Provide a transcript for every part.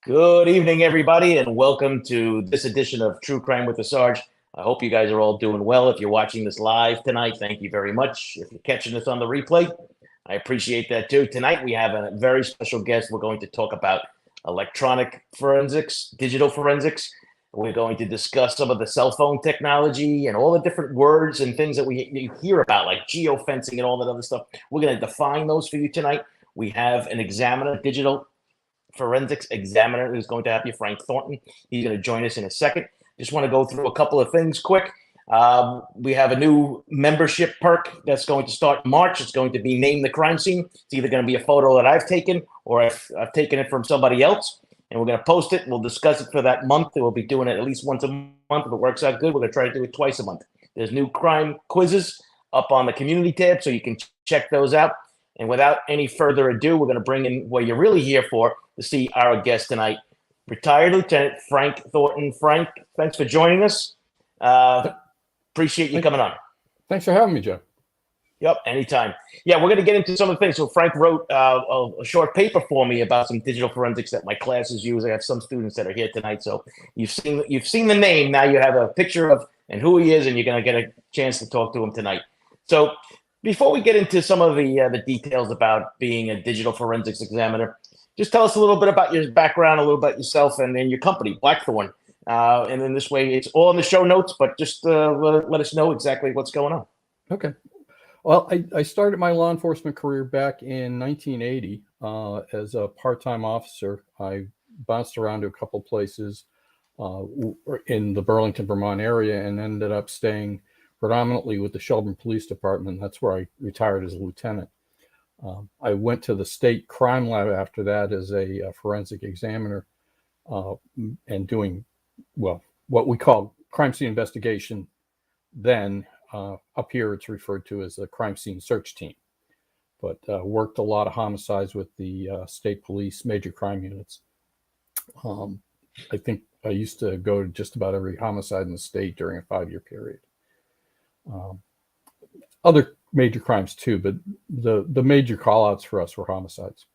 Good evening, everybody, and welcome to this edition of True Crime with the Sarge. I hope you guys are all doing well. If you're watching this live tonight, thank you very much. If you're catching this on the replay, I appreciate that too. Tonight, we have a very special guest. We're going to talk about electronic forensics, digital forensics. We're going to discuss some of the cell phone technology and all the different words and things that you hear about, like geofencing and all that other stuff. We're going to define those for you tonight. We have an examiner, digital forensics examiner who's going to have you, Frank Thornton. He's going to join us in a second. Just want to go through a couple of things quick. We have a new membership perk that's going to start in March. It's going to be Name the Crime Scene. It's either going to be a photo that I've taken or I've taken it from somebody else, and we're going to post it. We'll discuss it for that month. We'll be doing it at least once a month. If it works out good, we're going to try to do it twice a month. There's new crime quizzes up on the community tab, so you can check those out. And without any further ado, we're going to bring in what you're really here for to see our guest tonight, retired Lieutenant Frank Thornton. Frank, thanks for joining us. Appreciate you coming on. Thanks for having me, Joe. Yep, anytime. Yeah, we're going to get into some of the things. So Frank wrote a short paper for me about some digital forensics that my classes use. I have some students that are here tonight. So you've seen the name. Now you have a picture of and who he is, and you're going to get a chance to talk to him tonight. So before we get into some of the details about being a digital forensics examiner, just tell us a little bit about your background, a little about yourself, and then your company, Blackthorn. And then this way, it's all in the show notes, but just let us know exactly what's going on. Okay. Well, I started my law enforcement career back in 1980 as a part-time officer. I bounced around to a couple places in the Burlington, Vermont area and ended up staying predominantly with the Shelburne Police Department. That's where I retired as a lieutenant. I went to the state crime lab after that as a forensic examiner and doing, well, what we call crime scene investigation. Then up here, it's referred to as a crime scene search team, but worked a lot of homicides with the state police major crime units. I think I used to go to just about every homicide in the state during a 5-year period. Other major crimes too, but the major call-outs for us were homicides.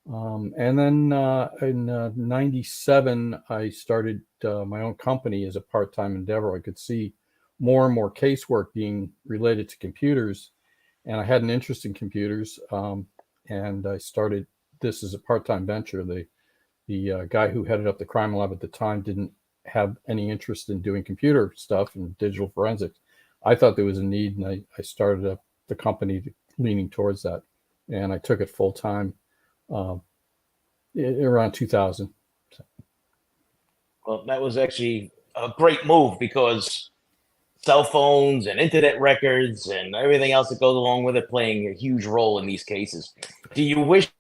And then in 97, I started my own company as a part-time endeavor. I could see more and more casework being related to computers, and I had an interest in computers, and I started this as a part-time venture. The guy who headed up the crime lab at the time didn't have any interest in doing computer stuff and digital forensics. I thought there was a need, and I started up the company leaning towards that, and I took it full time around 2000. Well, that was actually a great move because cell phones and internet records and everything else that goes along with it playing a huge role in these cases. Do you wish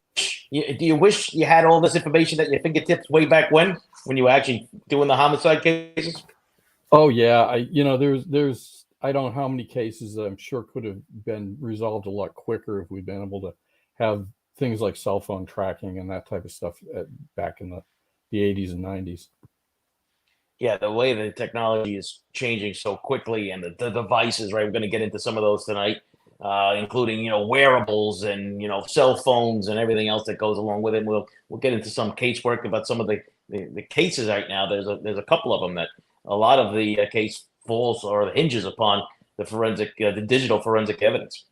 you had all this information at your fingertips way back when you were actually doing the homicide cases? Oh yeah, there's I don't know how many cases that I'm sure could have been resolved a lot quicker if we'd been able to have things like cell phone tracking and that type of stuff back in the 80s and 90s. Yeah, the way the technology is changing so quickly and the devices, right? We're going to get into some of those tonight, including, wearables and, cell phones and everything else that goes along with it. We'll get into some casework about some of the cases right now. There's a couple of them that a lot of the case falls or hinges upon the digital forensic evidence.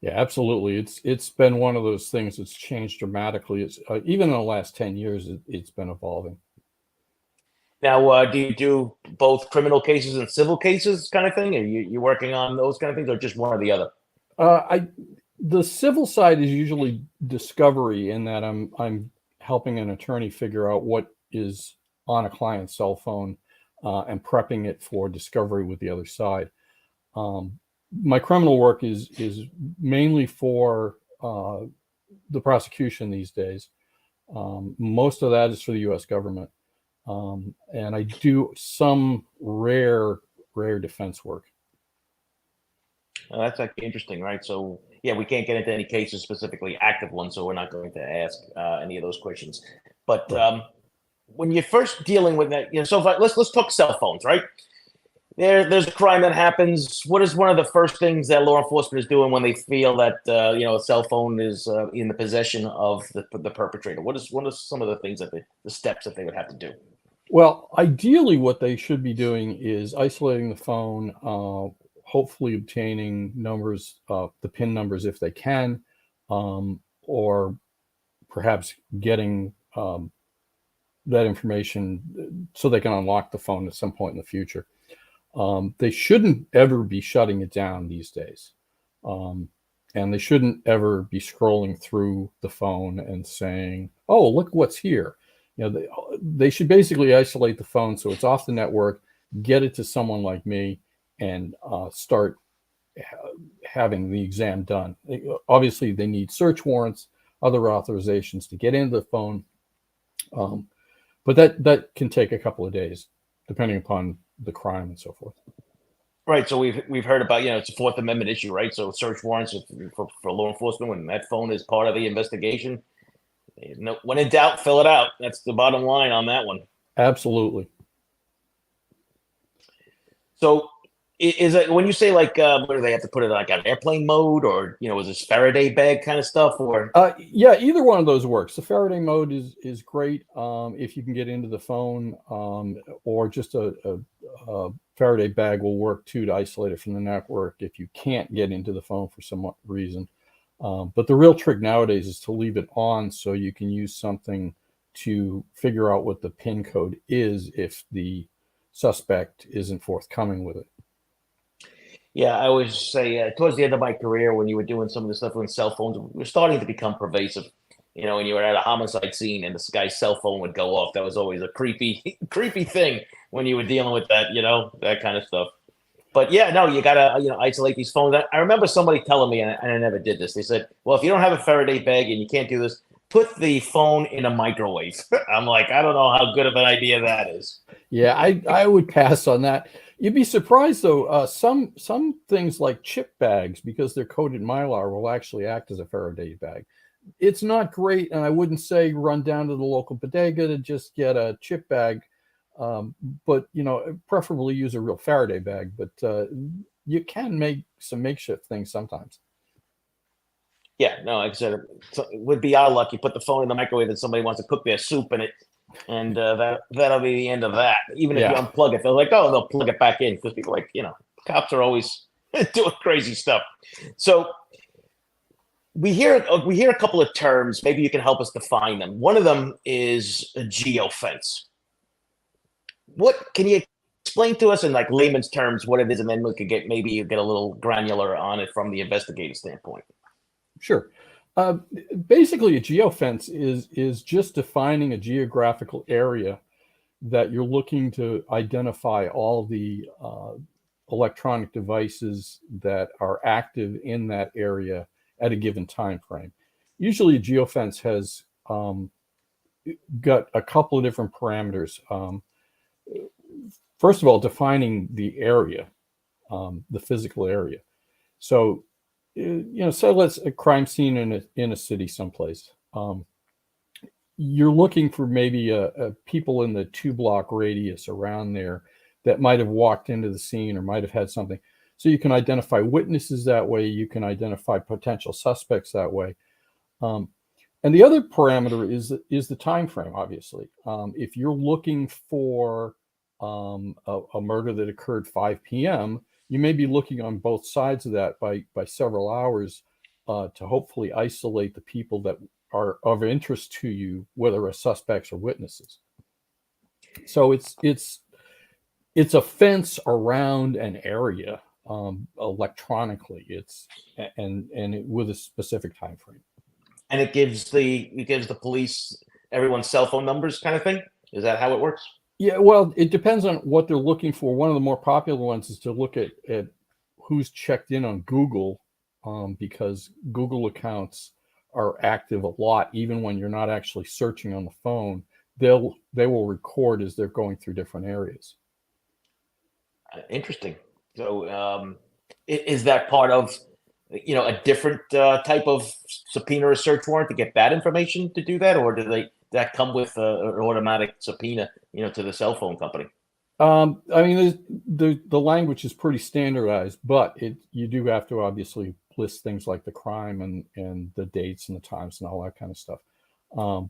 Yeah, absolutely. It's been one of those things that's changed dramatically. It's even in the last 10 years, it's been evolving. Now, do you do both criminal cases and civil cases kind of thing? Are you working on those kind of things, or just one or the other? The civil side is usually discovery, in that I'm helping an attorney figure out what is on a client's cell phone and prepping it for discovery with the other side. My criminal work is mainly for the prosecution these days. Most of that is for the U.S. government. And I do some rare defense work. That's actually interesting, right? So, yeah, we can't get into any cases specifically active ones, so we're not going to ask any of those questions. But when you're first dealing with that, so let's talk cell phones, right? there's a crime that happens. What is one of the first things that law enforcement is doing when they feel that a cell phone is in the possession of the perpetrator? What are some of the things that the steps that they would have to do? Well, ideally, what they should be doing is isolating the phone, hopefully obtaining numbers, the PIN numbers if they can, or perhaps getting that information so they can unlock the phone at some point in the future. They shouldn't ever be shutting it down these days. And they shouldn't ever be scrolling through the phone and saying, oh, look what's here. They should basically isolate the phone so it's off the network, get it to someone like me, and start having the exam done. Obviously, they need search warrants, other authorizations to get into the phone. But that can take a couple of days, depending upon the crime and so forth. Right. So we've heard about, it's a Fourth Amendment issue, right? So search warrants for law enforcement when that phone is part of the investigation. When in doubt, fill it out. That's the bottom line on that one. Absolutely. So is it when you say what do they have to put it like on airplane mode, or is this Faraday bag kind of stuff, or? Yeah, either one of those works. The Faraday mode is great if you can get into the phone, or just a Faraday bag will work too to isolate it from the network if you can't get into the phone for some reason. But the real trick nowadays is to leave it on so you can use something to figure out what the PIN code is if the suspect isn't forthcoming with it. Yeah, I always say towards the end of my career, when you were doing some of the stuff with cell phones, were starting to become pervasive. When you were at a homicide scene and this guy's cell phone would go off, that was always a creepy, creepy thing when you were dealing with that, that kind of stuff. But yeah, no, you gotta isolate these phones. I remember somebody telling me, and I never did this. They said, "Well, if you don't have a Faraday bag and you can't do this, put the phone in a microwave." I'm like, I don't know how good of an idea that is. Yeah, I would pass on that. You'd be surprised though. Some things like chip bags, because they're coated Mylar, will actually act as a Faraday bag. It's not great, and I wouldn't say run down to the local bodega to just get a chip bag. But preferably use a real Faraday bag. But you can make some makeshift things sometimes. Yeah, no, like I said, it would be our luck. You put the phone in the microwave and somebody wants to cook their soup in it, and that'll be the end of that. Even if you unplug it, they're like, oh, they'll plug it back in, because people are like, cops are always doing crazy stuff. So we hear a couple of terms. Maybe you can help us define them. One of them is a geofence. What can you explain to us in like layman's terms what it is, and then we could get a little granular on it from the investigative standpoint. Sure. Basically, a geofence is just defining a geographical area that you're looking to identify all the electronic devices that are active in that area at a given time frame. Usually, a geofence has got a couple of different parameters. First of all, defining the area, the physical area. So, so let's a crime scene in a city someplace. You're looking for maybe a people in the 2-block radius around there that might have walked into the scene or might have had something. So you can identify witnesses that way. You can identify potential suspects that way. And the other parameter is the time frame. Obviously, if you're looking for a murder that occurred 5 p.m., you may be looking on both sides of that by several hours to hopefully isolate the people that are of interest to you, whether as suspects or witnesses. So it's a fence around an area electronically. With a specific time frame. And it gives the police everyone's cell phone numbers, kind of thing. Is that how it works? Yeah, well, it depends on what they're looking for. One of the more popular ones is to look at who's checked in on Google, because Google accounts are active a lot, even when you're not actually searching on the phone. They will record as they're going through different areas. Interesting. So, is that part of a different type of subpoena or search warrant to get that information to do that, or that come with an automatic subpoena, to the cell phone company? I mean, the language is pretty standardized, but you do have to obviously list things like the crime and the dates and the times and all that kind of stuff.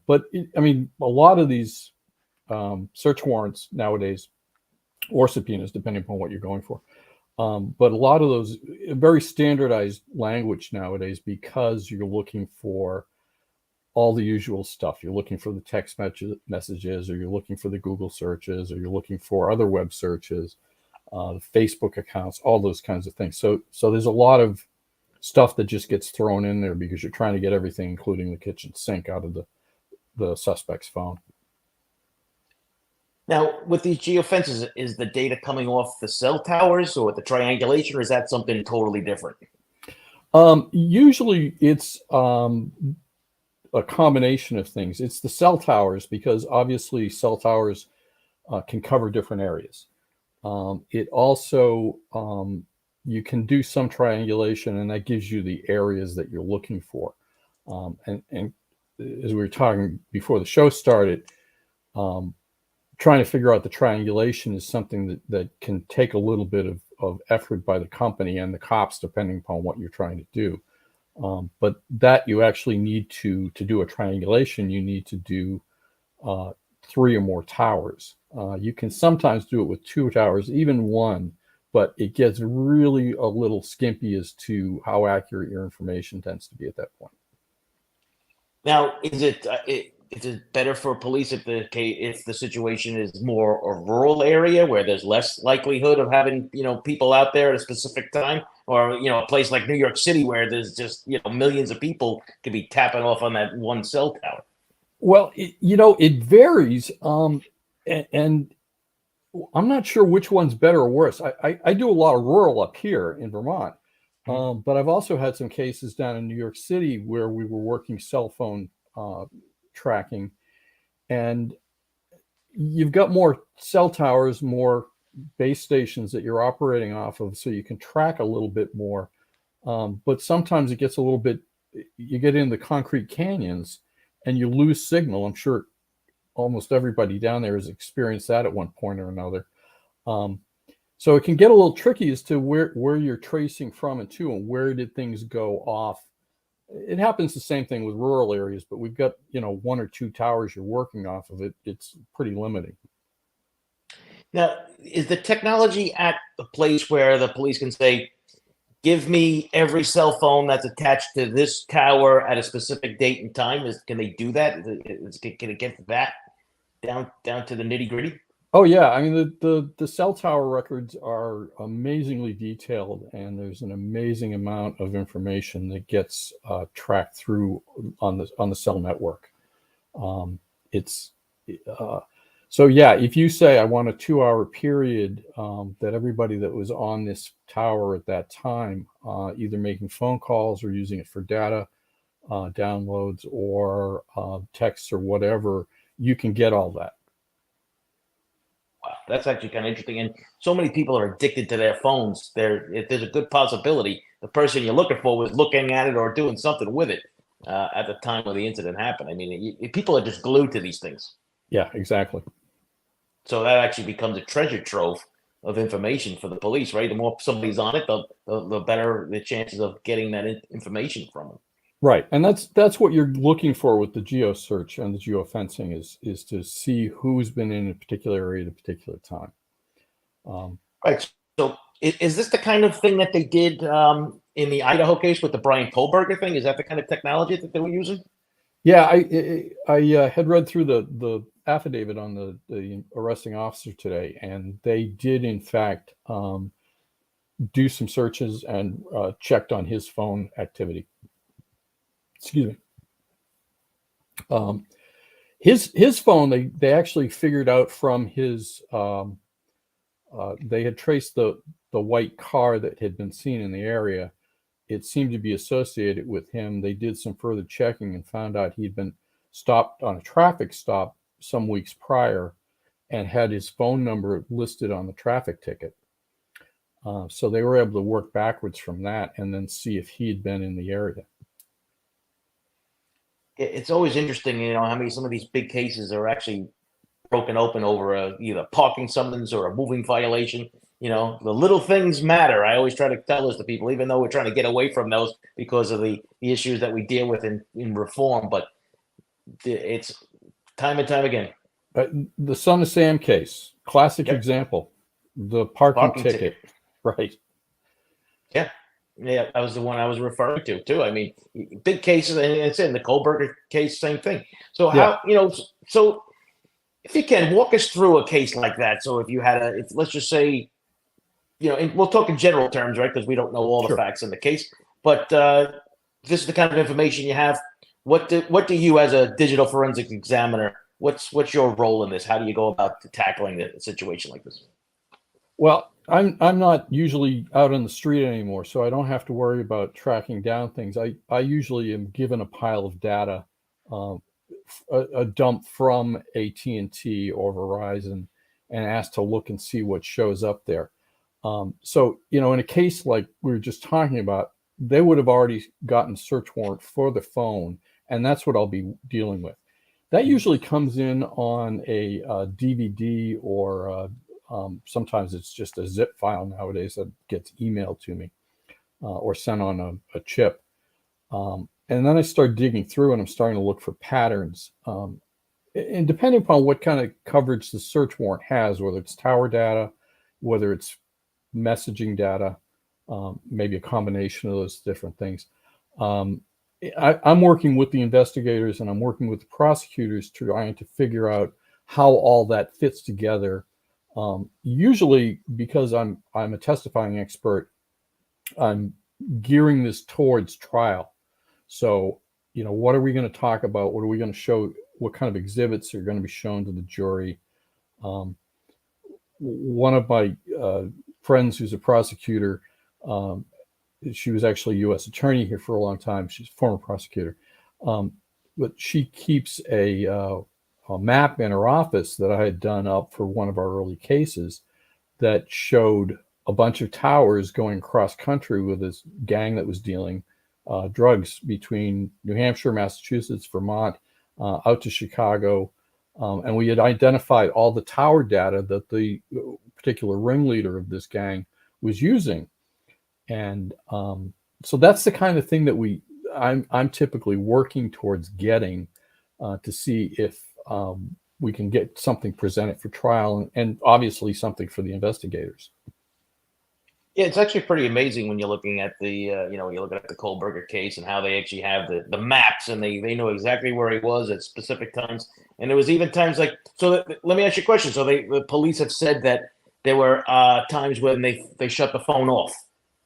But I mean, a lot of these search warrants nowadays, or subpoenas, depending upon what you're going for. But a lot of those very standardized language nowadays, because you're looking for all the usual stuff. You're looking for the text messages, or you're looking for the Google searches, or you're looking for other web searches, Facebook accounts, all those kinds of things. So there's a lot of stuff that just gets thrown in there because you're trying to get everything, including the kitchen sink, out of the suspect's phone. Now, with these geofences, is the data coming off the cell towers or with the triangulation, or is that something totally different? Usually it's a combination of things. It's the cell towers, because obviously cell towers can cover different areas. It also, you can do some triangulation, and that gives you the areas that you're looking for. And as we were talking before the show started, trying to figure out the triangulation is something that can take a little bit of effort by the company and the cops, depending upon what you're trying to do. But that you actually need to do a triangulation, you need to do 3 or more towers. You can sometimes do it with 2 towers, even 1, but it gets really a little skimpy as to how accurate your information tends to be at that point. Now, is it better for police if the situation is more a rural area where there's less likelihood of having people out there at a specific time, or a place like New York City where there's just millions of people could be tapping off on that one cell tower? Well, it varies, and I'm not sure which one's better or worse. I do a lot of rural up here in Vermont, but I've also had some cases down in New York City where we were working cell phone tracking, and you've got more cell towers, more base stations that you're operating off of, so you can track a little bit more. But sometimes it gets a little bit, you get into concrete canyons and you lose signal. I'm sure almost everybody down there has experienced that at one point or another. So it can get a little tricky as to where you're tracing from and to, and where did things go off. It happens the same thing with rural areas, but we've got 1 or 2 towers you're working off of. It's pretty limiting. Now, is the technology at the place where the police can say, give me every cell phone that's attached to this tower at a specific date and time? Can they do that? Can it get that down to the nitty gritty? Oh yeah, I mean the cell tower records are amazingly detailed, and there's an amazing amount of information that gets tracked through on the cell network. So yeah, if you say I want a 2-hour period, that everybody that was on this tower at that time, either making phone calls or using it for data downloads or texts or whatever, you can get all that. Wow, that's actually kind of interesting. And so many people are addicted to their phones. There's a good possibility the person you're looking for was looking at it or doing something with it at the time of the incident happened. I mean, people are just glued to these things. Yeah, exactly. So that actually becomes a treasure trove of information for the police, right? The more somebody's on it, the better the chances of getting that information from them. Right, and that's what you're looking for with the geo search and the geofencing is to see who's been in a particular area at a particular time. Right. So is this the kind of thing that they did in the Idaho case with the Brian Kohlberger thing? Is that the kind of technology that they were using? Yeah, I had read through the affidavit on the arresting officer today, and they did in fact do some searches and checked on his phone activity. Excuse me. His phone, they actually figured out from his. They had traced the white car that had been seen in the area. It seemed to be associated with him. They did some further checking and found out he'd been stopped on a traffic stop some weeks prior and had his phone number listed on the traffic ticket. So they were able to work backwards from that and then see if he'd been in the area. It's always interesting, how many some of these big cases are actually broken open over either parking summons or a moving violation. You know, the little things matter. I always try to tell this to people, even though we're trying to get away from those because of the issues that we deal with in reform. But it's time and time again. The Son of Sam case, classic example. The parking ticket. Right. Yeah. Yeah, that was the one I was referring to too. I mean, big cases, and it's in the Kohlberger case, same thing. So how, so if you can walk us through a case like that. So if you had let's just say, and we'll talk in general terms, right? Because we don't know all the facts in the case, but this is the kind of information you have. What do you, as a digital forensic examiner, what's your role in this? How do you go about tackling a situation like this? Well, I'm not usually out on the street anymore, so I don't have to worry about tracking down things. I usually am given a pile of data, a dump from AT&T or Verizon, and asked to look and see what shows up there. So, in a case like we were just talking about, they would have already gotten a search warrant for the phone, and that's what I'll be dealing with. That usually comes in on a DVD or sometimes it's just a zip file nowadays that gets emailed to me or sent on a chip. And then I start digging through and I'm starting to look for patterns. And depending upon what kind of coverage the search warrant has, whether it's tower data, whether it's messaging data, maybe a combination of those different things. I'm working with the investigators and I'm working with the prosecutors trying to figure out how all that fits together. Usually, because I'm a testifying expert, I'm gearing this towards trial. So, what are we going to talk about? What are we going to show? What kind of exhibits are going to be shown to the jury? One of my friends who's a prosecutor, she was actually a U.S. attorney here for a long time. She's a former prosecutor. But she keeps a map in her office that I had done up for one of our early cases that showed a bunch of towers going cross country with this gang that was dealing drugs between New Hampshire, Massachusetts, Vermont, out to Chicago. And we had identified all the tower data that the particular ringleader of this gang was using. And so that's the kind of thing that I'm typically working towards getting to see if we can get something presented for trial and obviously something for the investigators. Yeah, it's actually pretty amazing when you're looking at the, when you're looking at the Kohlberger case and how they actually have the maps and they know exactly where he was at specific times. And there was even times like, let me ask you a question. So the police have said that there were times when they shut the phone off,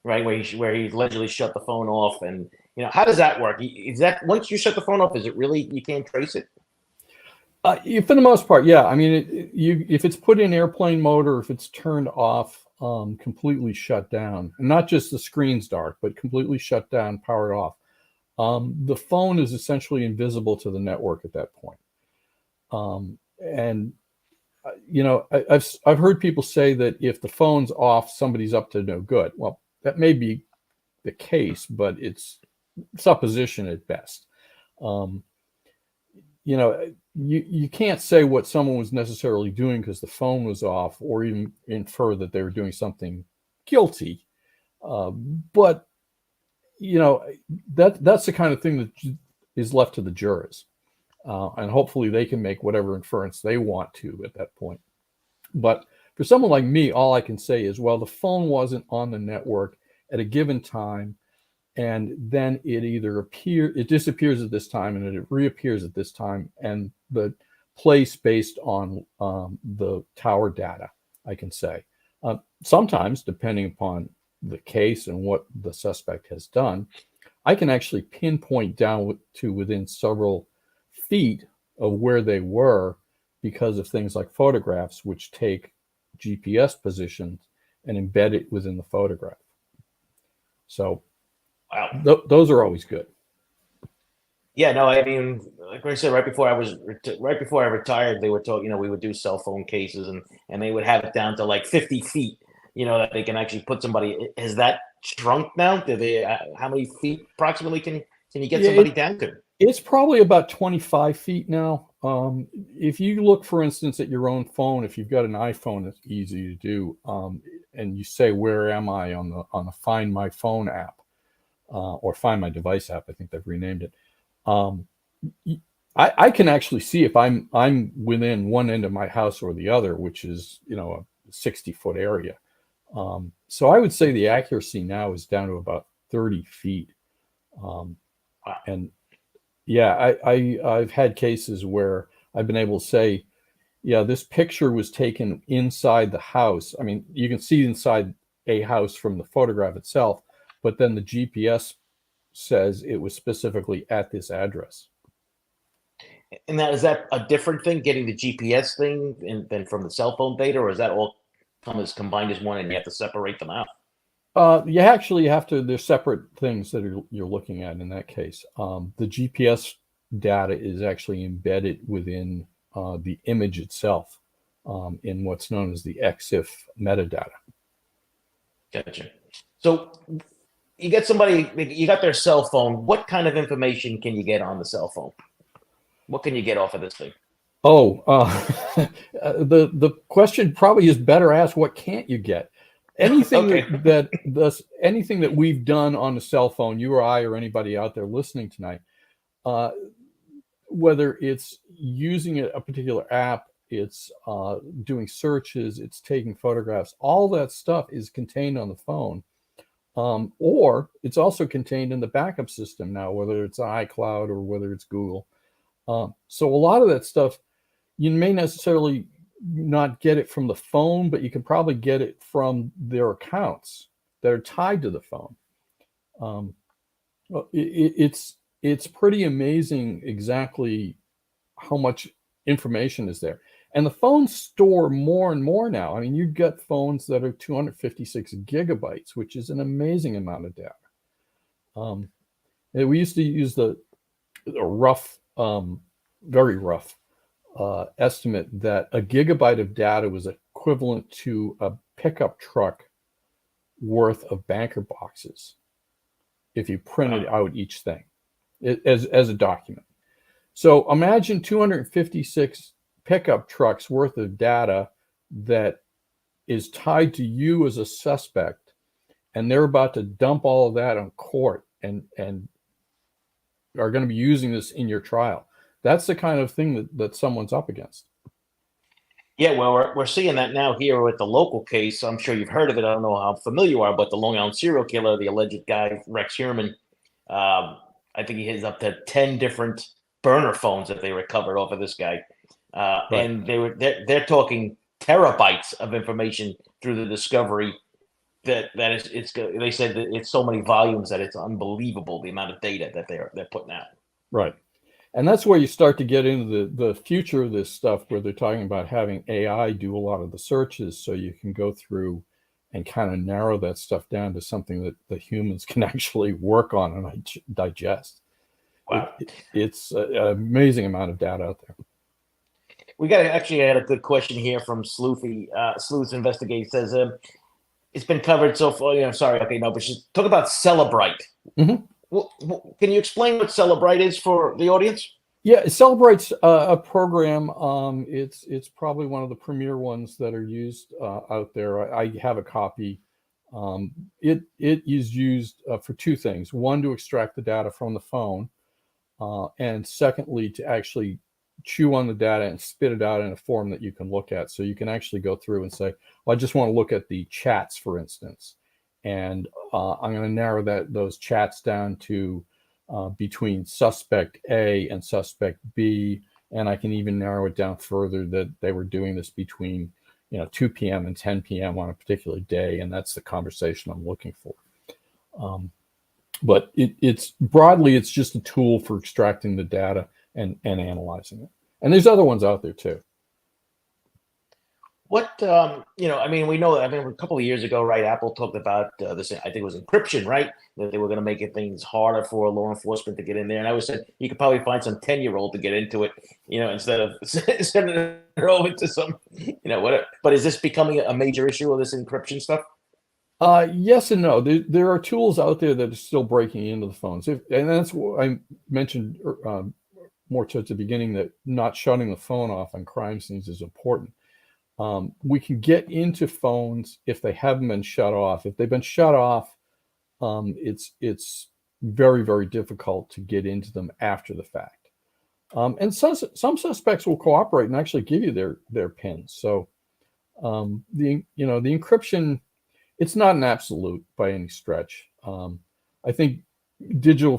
right? Where he allegedly shut the phone off. And, how does that work? Is that once you shut the phone off, is it really, you can't trace it? For the most part, yeah. I mean, if it's put in airplane mode or if it's turned off, completely shut down, and not just the screen's dark, but completely shut down, powered off, the phone is essentially invisible to the network at that point. I've heard people say that if the phone's off, somebody's up to no good. Well, that may be the case, but it's supposition at best. You can't say what someone was necessarily doing because the phone was off, or even infer that they were doing something guilty. But that's the kind of thing that is left to the jurors, and hopefully they can make whatever inference they want to at that point. But for someone like me, all I can say is, well, the phone wasn't on the network at a given time. And then it disappears at this time and it reappears at this time, and the place based on the tower data, I can say. Sometimes, depending upon the case and what the suspect has done, I can actually pinpoint down to within several feet of where they were because of things like photographs, which take GPS positions and embed it within the photograph. So, wow. Those are always good. Yeah, no, I mean, like I said, right before I retired, they were talking, we would do cell phone cases and they would have it down to like 50 feet, that they can actually put somebody. Has that shrunk now? How many feet approximately can you get somebody down to? It's probably about 25 feet now. If you look, for instance, at your own phone, if you've got an iPhone, it's easy to do. And you say, "Where am I?" on the Find My Phone app, or Find My Device app. I think they've renamed it. Um, I can actually see if I'm within one end of my house or the other, which is a 60-foot area. So I would say the accuracy now is down to about 30 feet. And yeah, I've had cases where I've been able to say, yeah, this picture was taken inside the house. I mean, you can see inside a house from the photograph itself, but then the GPS says it was specifically at this address. And now, is that a different thing, getting the GPS thing than from the cell phone data, or is that all combined as one and you have to separate them out? You actually have to, they're separate things that you're looking at in that case. The GPS data is actually embedded within the image itself, in what's known as the EXIF metadata. Gotcha. So you got their cell phone. What kind of information can you get on the cell phone? What can you get off of this thing? Oh, the question probably is better asked, what can't you get? Anything Okay. anything that we've done on the cell phone, you or I or anybody out there listening tonight, whether it's using a particular app, it's doing searches, it's taking photographs, all that stuff is contained on the phone. Or it's also contained in the backup system now, whether it's iCloud or whether it's Google. So a lot of that stuff, you may necessarily not get it from the phone, but you can probably get it from their accounts that are tied to the phone. It's pretty amazing exactly how much information is there. And the phones store more and more now. I mean, you've got phones that are 256 gigabytes, which is an amazing amount of data. We used to use the rough, very rough estimate that a gigabyte of data was equivalent to a pickup truck worth of banker boxes if you printed out each thing as a document. So imagine 256 pickup trucks worth of data that is tied to you as a suspect, and they're about to dump all of that on court and are going to be using this in your trial. That's the kind of thing that someone's up against. Yeah, well, we're seeing that now here with the local case. I'm sure you've heard of it. I don't know how familiar you are, but the Long Island serial killer, the alleged guy, Rex Heuermann, I think he has up to 10 different burner phones that they recovered off of this guy. Right. And they're talking terabytes of information through the discovery they said that it's so many volumes that it's unbelievable the amount of data that they're putting out. Right. And that's where you start to get into the future of this stuff, where they're talking about having AI do a lot of the searches, so you can go through and kind of narrow that stuff down to something that the humans can actually work on and digest. Wow. It's an amazing amount of data out there. We had a good question here from Sleuthy. Sleuth Investigative says, it's been covered so far. But just talk about Cellebrite. Mm-hmm. Well, can you explain what Cellebrite is for the audience? Yeah, Cellebrite's a program. It's probably one of the premier ones that are used out there. I have a copy. It is used for two things: one, to extract the data from the phone, and secondly, to actually chew on the data and spit it out in a form that you can look at. So you can actually go through and say, well, I just want to look at the chats, for instance, and I'm going to narrow those chats down to between suspect A and suspect B, and I can even narrow it down further that they were doing this between 2 p.m. and 10 p.m. on a particular day, and that's the conversation I'm looking for. But it's broadly, it's just a tool for extracting the data and analyzing it. And there's other ones out there too. What, we know that, a couple of years ago, right, Apple talked about this, I think it was encryption, right? That they were going to make things harder for law enforcement to get in there. And I always said, you could probably find some 10-year-old to get into it, instead of sending it over to some, whatever. But is this becoming a major issue of this encryption stuff? Yes and no. There are tools out there that are still breaking into the phones. And that's what I mentioned more towards the beginning, that not shutting the phone off on crime scenes is important. We can get into phones if they haven't been shut off. If they've been shut off, it's very, very difficult to get into them after the fact. And some suspects will cooperate and actually give you their pins. So the encryption, it's not an absolute by any stretch. I think digital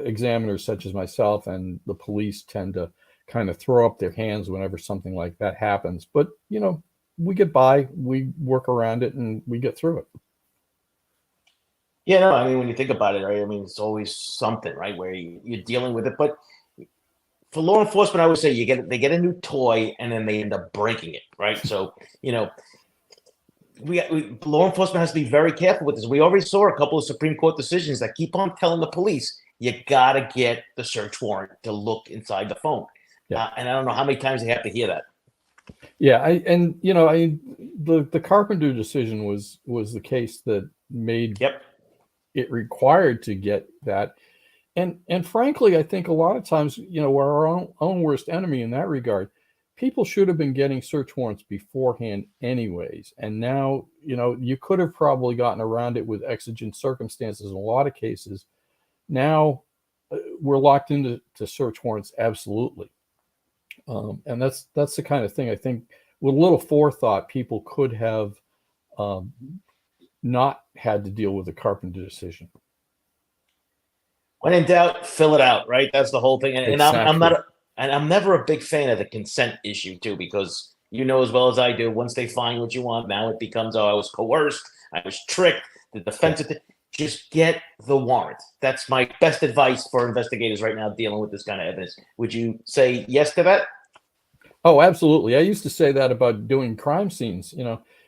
examiners such as myself and the police tend to kind of throw up their hands whenever something like that happens. But, we get by, we work around it, and we get through it. Yeah, no, I mean, when you think about it, right? I mean, it's always something, right, where you're dealing with it. But for law enforcement, I would say they get a new toy and then they end up breaking it, right? So, law enforcement has to be very careful with this. We already saw a couple of Supreme Court decisions that keep on telling the police, you got to get the search warrant to look inside the phone. Yeah. And I don't know how many times they have to hear that. Yeah, the Carpenter decision was the case that made it required to get that. And frankly, I think a lot of times, we're our own worst enemy in that regard. People should have been getting search warrants beforehand anyways. And now, you could have probably gotten around it with exigent circumstances in a lot of cases. Now we're locked into search warrants, absolutely. And that's the kind of thing I think with a little forethought, people could have not had to deal with the Carpenter decision. When in doubt, fill it out, right? That's the whole thing. And Exactly. I'm never a big fan of the consent issue too, because as well as I do, once they find what you want, now it becomes, I was coerced, I was tricked, the defense. Just get the warrant. That's my best advice for investigators right now dealing with this kind of evidence. Would you say yes to that? Oh, absolutely. I used to say that about doing crime scenes.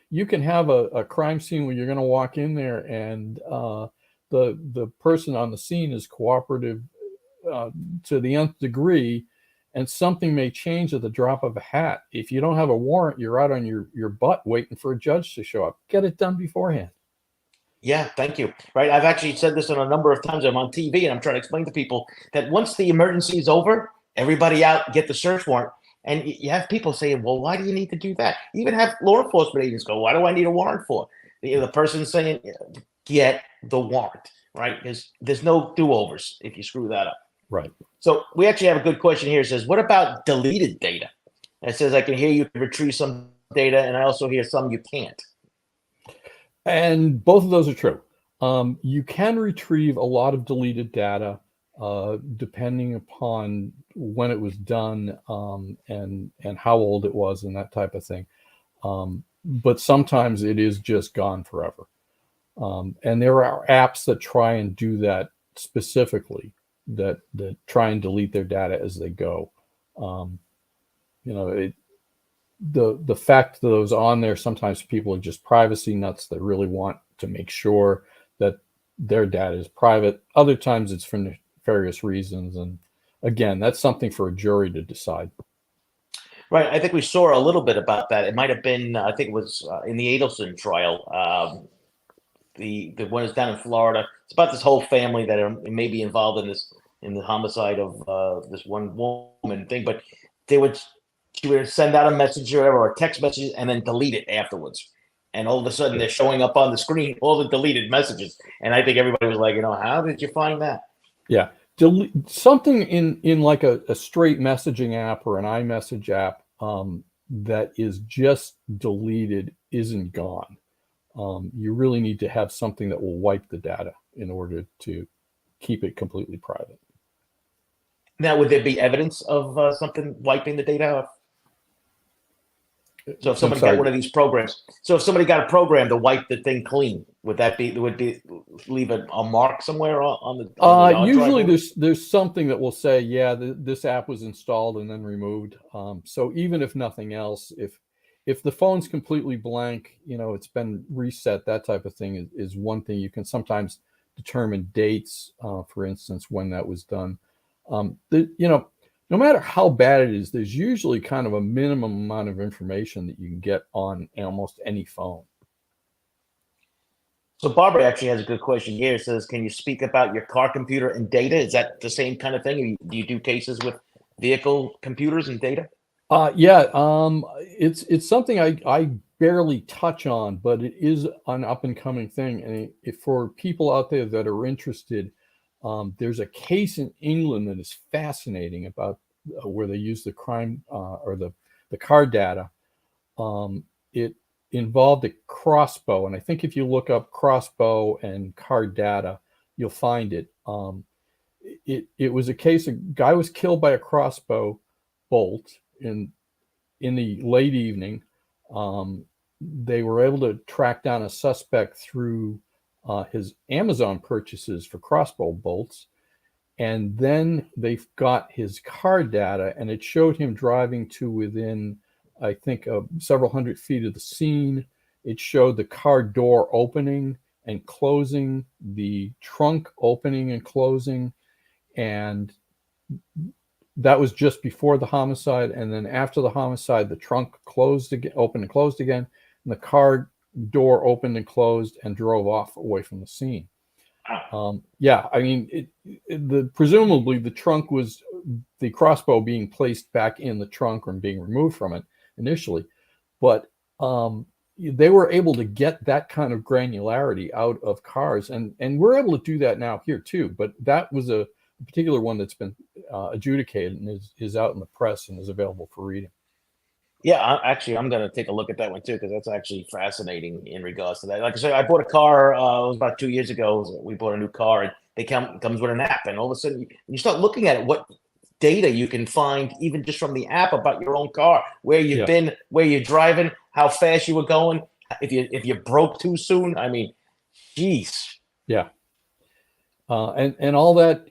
You can have a crime scene where you're going to walk in there and the person on the scene is cooperative to the nth degree, and something may change at the drop of a hat. If you don't have a warrant, you're out on your butt waiting for a judge to show up. Get it done beforehand. Yeah, thank you. Right. I've actually said this on a number of times. I'm on TV and I'm trying to explain to people that once the emergency is over, everybody out, get the search warrant. And you have people saying, well, why do you need to do that? You even have law enforcement agents go, why do I need a warrant for? The person saying, get the warrant, right? Because there's no do-overs if you screw that up. Right. So we actually have a good question here. It says, what about deleted data? It says, I can hear you can retrieve some data, and I also hear some you can't. And both of those are true. You can retrieve a lot of deleted data depending upon when it was done and how old it was and that type of thing. But sometimes it is just gone forever. And there are apps that try and do that specifically, that try and delete their data as they go. The fact that those on there, sometimes people are just privacy nuts that really want to make sure that their data is private. Other times it's for nefarious reasons. And again, that's something for a jury to decide. Right. I think we saw a little bit about that. It might have been, I think it was in the Adelson trial. The one is down in Florida. It's about this whole family that may be involved in the homicide of this one woman thing. But she would send out a message or a text message and then delete it afterwards. And all of a sudden they're showing up on the screen, all the deleted messages. And I think everybody was like, how did you find that? Yeah. Something in like a straight messaging app or an iMessage app that is just deleted isn't gone. You really need to have something that will wipe the data in order to keep it completely private. Now, would there be evidence of something wiping the data off? So if somebody got one of these programs, if somebody got a program to wipe the thing clean, would leave a mark somewhere on the usually there's something that will say, yeah, this app was installed and then removed. So even if nothing else, if the phone's completely blank, it's been reset, that type of thing is one thing. You can sometimes determine dates, for instance, when that was done. No matter how bad it is, there's usually kind of a minimum amount of information that you can get on almost any phone. So Barbara actually has a good question here. It says, can you speak about your car computer and data? Is that the same kind of thing? Do you do cases with vehicle computers and data? Yeah, it's something I barely touch on, but it is an up and coming thing. And for people out there that are interested, there's a case in England that is fascinating about where they use the crime or the car data. It involved a crossbow, and I think if you look up crossbow and car data, you'll find it. It was a case, a guy was killed by a crossbow bolt in the late evening. They were able to track down a suspect through his Amazon purchases for crossbow bolts. And then they got his car data, and it showed him driving to within, I think, several hundred feet of the scene. It showed the car door opening and closing, the trunk opening and closing. And that was just before the homicide. And then after the homicide, the trunk closed again, opened and closed again, and the car door opened and closed and drove off away from the scene. Yeah, I mean, presumably the trunk was the crossbow being placed back in the trunk or being removed from it initially, but they were able to get that kind of granularity out of cars, and we're able to do that now here too. But that was a particular one that's been adjudicated and is out in the press and is available for reading. Yeah, I'm going to take a look at that one too, because that's actually fascinating in regards to that. Like I said, I bought a car. It was about 2 years ago. We bought a new car, and they comes with an app, and all of a sudden you start looking at it, what data you can find even just from the app about your own car, where you've been, where you're driving, how fast you were going, if you broke too soon. I mean, geez. Yeah, and all that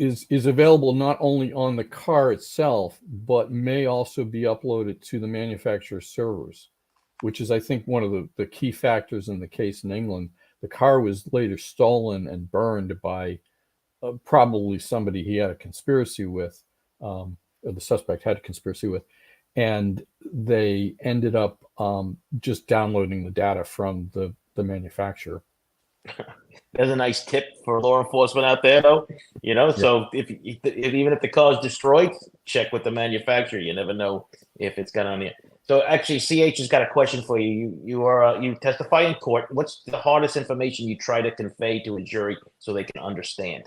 is available not only on the car itself, but may also be uploaded to the manufacturer's servers, which is, I think, one of the key factors in the case in England. The car was later stolen and burned by probably somebody he had a conspiracy with, or the suspect had a conspiracy with, and they ended up just downloading the data from the manufacturer. There's a nice tip for law enforcement out there, though. So if even if the car is destroyed, check with the manufacturer. You never know if it's got on it. So actually, CH has got a question for you. You testify in court. What's the hardest information you try to convey to a jury so they can understand?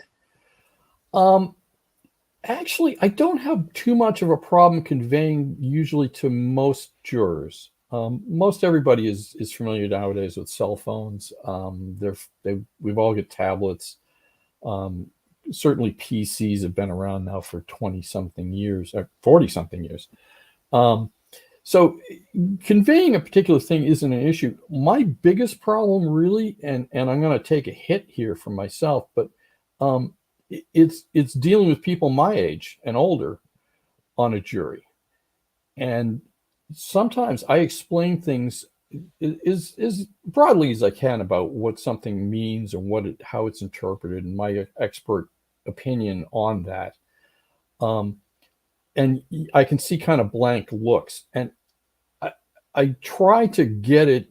Actually, I don't have too much of a problem conveying usually to most jurors. Most everybody is familiar nowadays with cell phones. We've all got tablets. Certainly PCs have been around now for 20-something years, or 40-something years. So conveying a particular thing isn't an issue. My biggest problem really, and I'm going to take a hit here for myself, but it's dealing with people my age and older on a jury. And sometimes I explain things as broadly as I can about what something means and how it's interpreted, and my expert opinion on that. And I can see kind of blank looks, and I try to get it,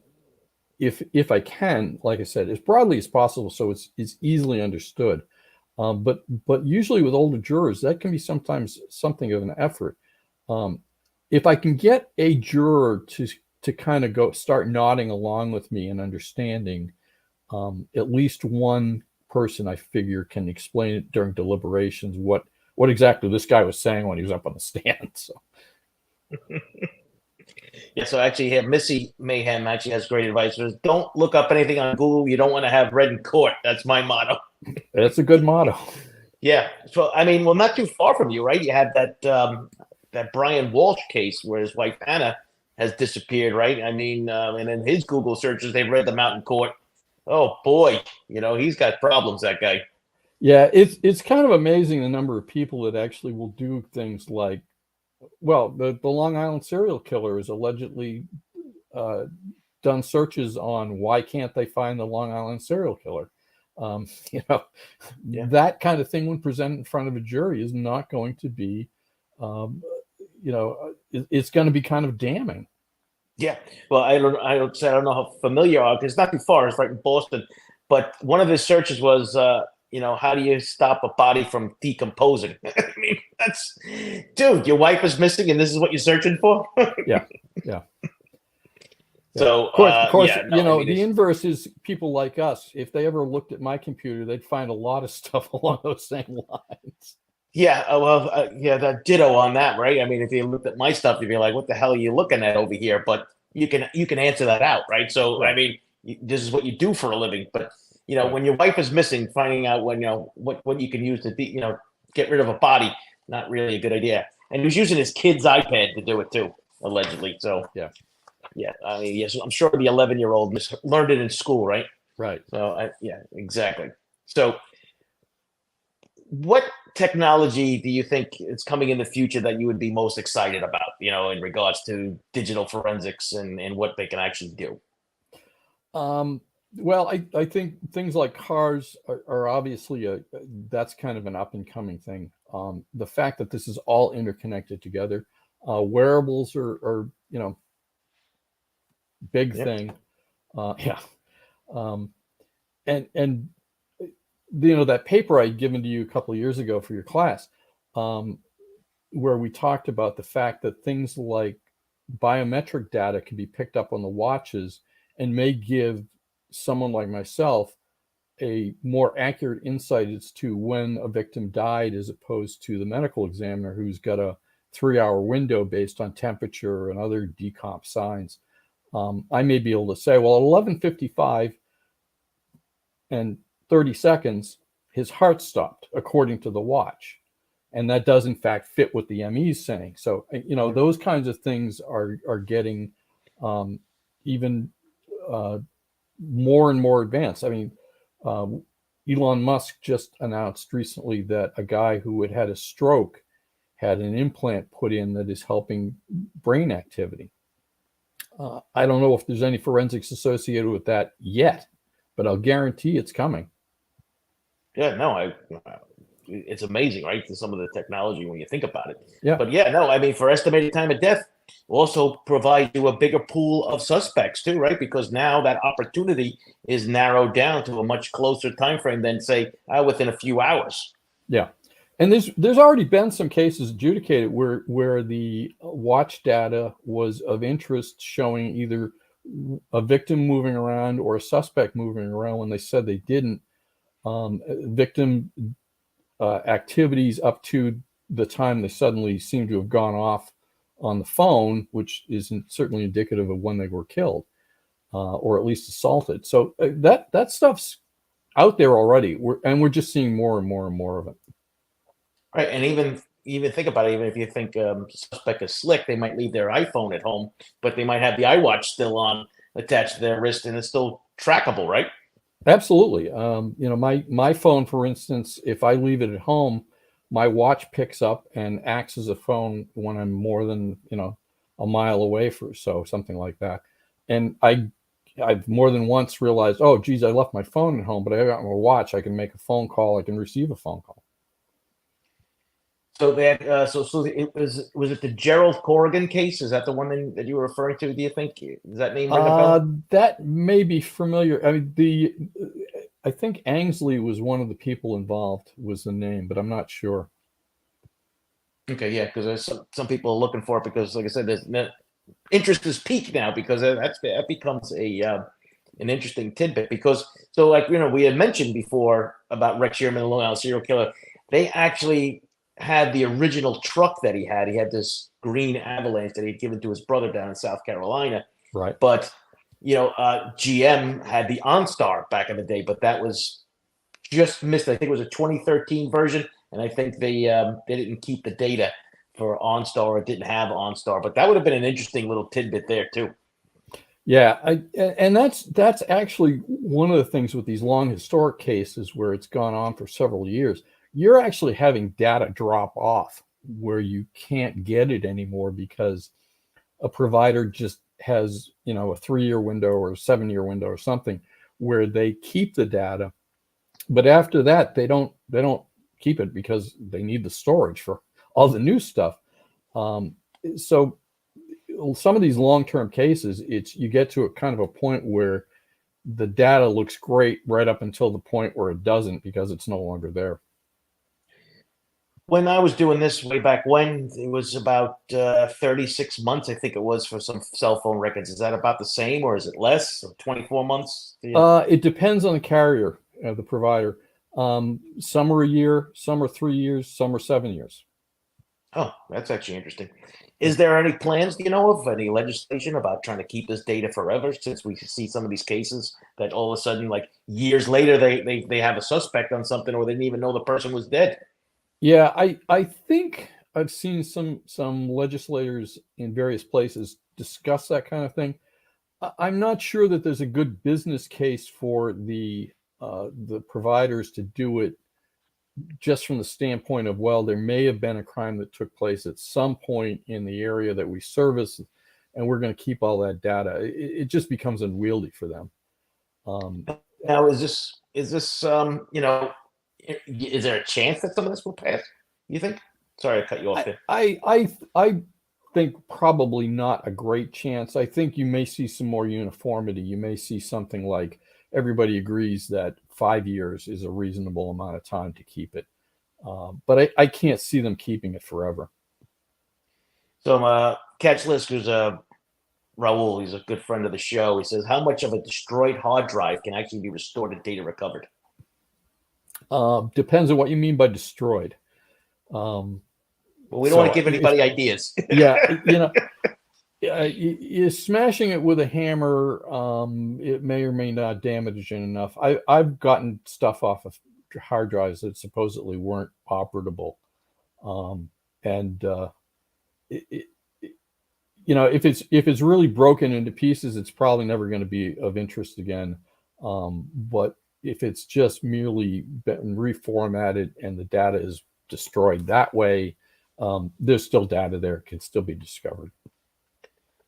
if I can, like I said, as broadly as possible, so it's easily understood. But usually with older jurors, that can be sometimes something of an effort. If I can get a juror to kind of start nodding along with me and understanding, at least one person, I figure, can explain it during deliberations what exactly this guy was saying when he was up on the stand. So. Yeah, so actually here, Missy Mayhem actually has great advice. Says, don't look up anything on Google you don't want to have read in court. That's my motto. That's a good motto. Yeah. So, I mean, well, not too far from you, right? You had that Brian Walsh case where his wife, Anna, has disappeared, right? I mean, and in his Google searches, they've read them out in court. Oh, boy. He's got problems, that guy. Yeah, it's kind of amazing the number of people that actually will do things like, well, the Long Island serial killer is allegedly done searches on why can't they find the Long Island serial killer. That kind of thing when presented in front of a jury is not going to be, it's going to be kind of damning. Yeah. Well, I don't know how familiar you are because it's not too far. It's right in Boston. But one of his searches was, how do you stop a body from decomposing? I mean, that's, dude, your wife is missing, and this is what you're searching for. Yeah, yeah. Yeah. So, Of course, yeah, no, I mean, the inverse is people like us. If they ever looked at my computer, they'd find a lot of stuff along those same lines. yeah, well, yeah, that ditto on that, right? I mean, if you looked at my stuff, you'd be like, "What the hell are you looking at over here?" But you can answer that out, right? So, I Right. mean, this is what you do for a living. But Right. when your wife is missing, finding out when what you can use to get rid of a body, not really a good idea. And he was using his kid's iPad to do it too, allegedly. So, Yeah. yeah, I mean, yes, I'm sure the 11-year-old learned it in school, right? Right. So, yeah, exactly. So, what technology do you think is coming in the future that you would be most excited about, in regards to digital forensics and what they can actually do? Um, well, I think things like cars are obviously that's kind of an up and coming thing. The fact that this is all interconnected together, wearables are big Yep. thing. Yeah. Um, and that paper I'd given to you a couple of years ago for your class, um, where we talked about the fact that things like biometric data can be picked up on the watches and may give someone like myself a more accurate insight as to when a victim died as opposed to the medical examiner who's got a 3-hour window based on temperature and other decomp signs. I may be able to say, well, at 11:55 and 30 seconds, his heart stopped according to the watch. And that does in fact fit what the ME is saying. So, those kinds of things are getting even more and more advanced. I mean, Elon Musk just announced recently that a guy who had a stroke had an implant put in that is helping brain activity. I don't know if there's any forensics associated with that yet, but I'll guarantee it's coming. Yeah, no, it's amazing, right? Some of the technology when you think about it. Yeah. But yeah, no, I mean, for estimated time of death, also provide you a bigger pool of suspects too, right? Because now that opportunity is narrowed down to a much closer time frame than say within a few hours. Yeah. And there's already been some cases adjudicated where the watch data was of interest, showing either a victim moving around or a suspect moving around when they said they didn't. Victim activities up to the time they suddenly seem to have gone off on the phone, which is certainly indicative of when they were killed or at least assaulted. So that stuff's out there already, and we're just seeing more and more and more of it. Right, and even think about it. Even if you think suspect is slick, they might leave their iPhone at home, but they might have the iWatch still on attached to their wrist, and it's still trackable, right? Absolutely. My phone, for instance, if I leave it at home, my watch picks up and acts as a phone when I'm more than a mile away for something like that. And I've more than once realized, oh, geez, I left my phone at home, but I got my watch. I can make a phone call. I can receive a phone call. So that so it was it the Gerald Corrigan case? Is that the one that you were referring to? Do you think, does that name ring a bell? That may be familiar. I mean, I think Angsley was one of the people involved, was the name, but I'm not sure. Okay, yeah, because there's some people are looking for it because, like I said, there's interest is peaked now because that becomes an interesting tidbit because we had mentioned before about Rex Sherman, the Long Island serial killer. They actually had the original truck that he had. He had this green Avalanche that he'd given to his brother down in South Carolina. Right. But GM had the OnStar back in the day, but that was just missed. I think it was a 2013 version, and I think they didn't keep the data for OnStar, or didn't have OnStar. But that would have been an interesting little tidbit there too. Yeah, and that's actually one of the things with these long historic cases where it's gone on for several years. You're actually having data drop off where you can't get it anymore because a provider just has, a 3-year window or a 7-year window or something where they keep the data. But after that, they don't keep it because they need the storage for all the new stuff. So some of these long-term cases, you get to a kind of a point where the data looks great right up until the point where it doesn't, because it's no longer there. When I was doing this way back when, it was about 36 months, I think it was, for some cell phone records. Is that about the same, or is it less? Or 24 months? It depends on the carrier, the provider. Some are a year, some are 3 years, some are 7 years. Oh, that's actually interesting. Is there any plans, do you know of, any legislation about trying to keep this data forever, since we see some of these cases that all of a sudden, like years later, they have a suspect on something, or they didn't even know the person was dead? Yeah, I think I've seen some legislators in various places discuss that kind of thing. I'm not sure that there's a good business case for the providers to do it, just from the standpoint of, well, there may have been a crime that took place at some point in the area that we service, and we're going to keep all that data. It just becomes unwieldy for them. Now, is this you know, is there a chance that some of this will pass, you think? Sorry, I cut you off there. I think probably not a great chance. I think you may see some more uniformity. You may see something like everybody agrees that 5 years is a reasonable amount of time to keep it. But I can't see them keeping it forever. So Catch List, who's Raul, he's a good friend of the show. He says, how much of a destroyed hard drive can actually be restored and data recovered? Depends on what you mean by destroyed. Well, we don't want to give anybody ideas. Yeah, you're smashing it with a hammer. It may or may not damage it enough. I've gotten stuff off of hard drives that supposedly weren't operable, if it's really broken into pieces, it's probably never going to be of interest again. But if it's just merely been reformatted and the data is destroyed that way, there's still data there. It can still be discovered.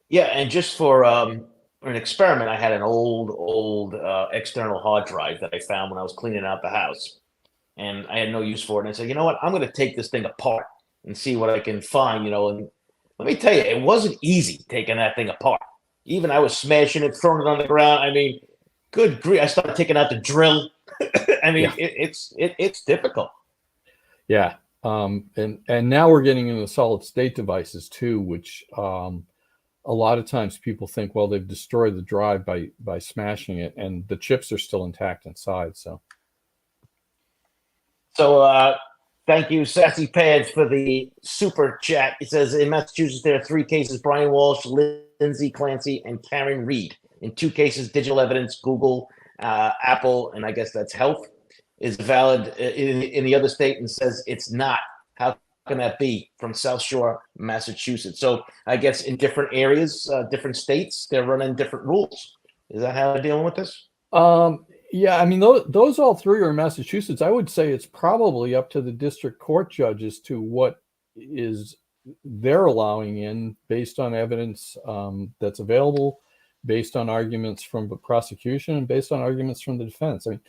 Yeah, and just for an experiment, I had an old external hard drive that I found when I was cleaning out the house, and I had no use for it. And I said, you know what, I'm going to take this thing apart and see what I can find. And let me tell you, it wasn't easy taking that thing apart. Even I was smashing it, throwing it on the ground. I mean, good grief! I started taking out the drill. I mean, yeah. It's difficult. Yeah, and now we're getting into solid state devices too, which a lot of times people think, well, they've destroyed the drive by smashing it, and the chips are still intact inside. So thank you, Sassy Pads, for the super chat. It says, in Massachusetts, there are 3 cases: Brian Walsh, Lindsay Clancy, and Karen Reed. In 2 cases, digital evidence, Google, Apple, and I guess that's health, is valid in the other state, and says it's not. How can that be? From South Shore, Massachusetts. So I guess in different areas, different states, they're running different rules. Is that how they're dealing with this? Yeah, I mean, those all 3 are in Massachusetts. I would say it's probably up to the district court judges to what is they're allowing in based on evidence that's available, based on arguments from the prosecution, and based on arguments from the defense. I mean,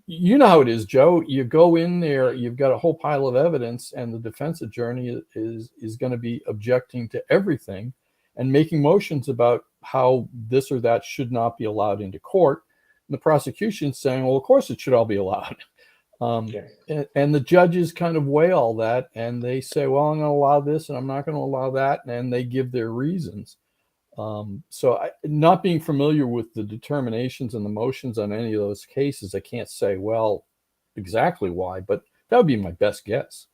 you know how it is, Joe. You go in there, you've got a whole pile of evidence, and the defense attorney is going to be objecting to everything and making motions about how this or that should not be allowed into court. And the prosecution saying, well, of course it should all be allowed. And the judges kind of weigh all that, and they say, well, I'm going to allow this and I'm not going to allow that, and they give their reasons. Not being familiar with the determinations and the motions on any of those cases, I can't say, well, exactly why, but that would be my best guess.